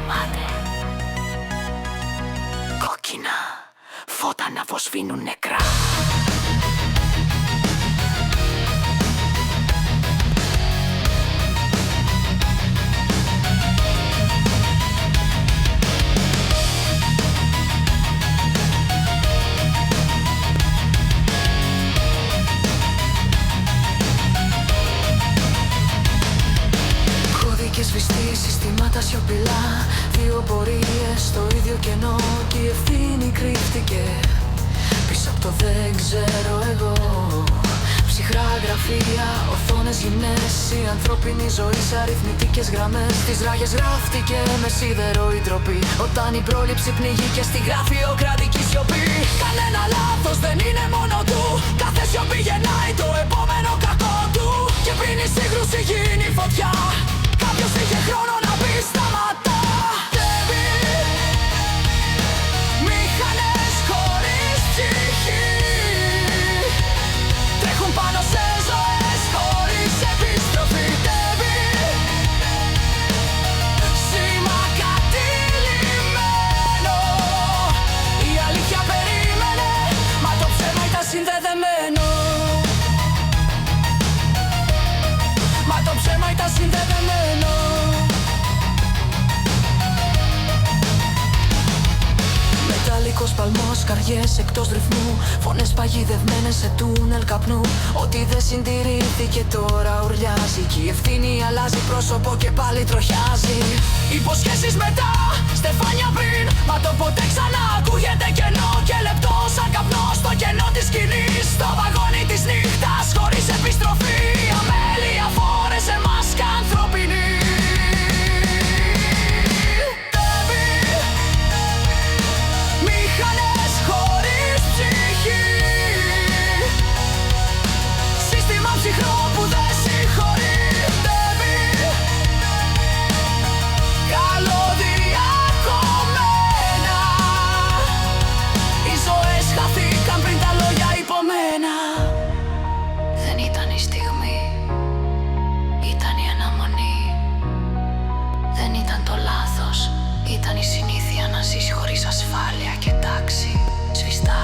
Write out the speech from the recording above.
γεμάται κόκκινα φώτα να φωσφίνουν νεκρά. Σβηστή, συστήματα σιωπηλά. Δύο πορείες στο ίδιο κενό. Και η ευθύνη κρύφτηκε πίσω από το δεν ξέρω εγώ. Ψυχρά γραφεία, οθόνες γυμνές. Η ανθρώπινη ζωή σε αριθμητικές γραμμές. Τις ράγες γράφτηκε με σίδερο η ντροπή. Όταν η πρόληψη πνιγεί και στη γραφειοκρατική σιωπή. Κανένα λάθος δεν είναι μόνο του. Κάθε σιωπή γεννάει το επόμενο κακό του. Και πριν η σύγκρουση γίνει φωτιά, κάποιος είχε χρόνο να πει σταματά. Μηχανές χωρίς ψυχή τρέχουν πάνω σε ζωές χωρίς επιστροφή. Σήμα κατηλημμένο. Η αλήθεια περίμενε, μα το ψέμα ήταν συνδεδεμένο. Μα το ψέμα ήταν συνδεδεμένο. Μεταλλικός παλμός, καρδιές εκτός ρυθμού. Φωνές παγιδευμένες σε τούνελ καπνού. Ό,τι δεν συντηρήθηκε τώρα ουρλιάζει. Κι η ευθύνη αλλάζει πρόσωπο και πάλι τροχιάζει. Υποσχέσεις μετά, στεφάνια πριν. Μα το ποτέ ξανά ακούγεται κενό και λεπτό σαν καπνό στο κενό της σκηνής. Στο βαγόνι της νύχτας χωρίς επιστροφή. Αμέλεια φόρεσε μάσκα ανθρωπινή. Μηχανές χωρίς ψυχή. Σύστημα ψυχρό που δεν συγχωρεί. Καλώδια κομμένα. Οι ζωές χαθήκαν πριν τα λόγια υπομένα. Δεν ήταν η στιγμή, ήταν η αναμονή. Δεν ήταν το λάθος, ήταν η συνήθεια να ζεις χωρίς ασφάλεια και τάξη. Σβηστά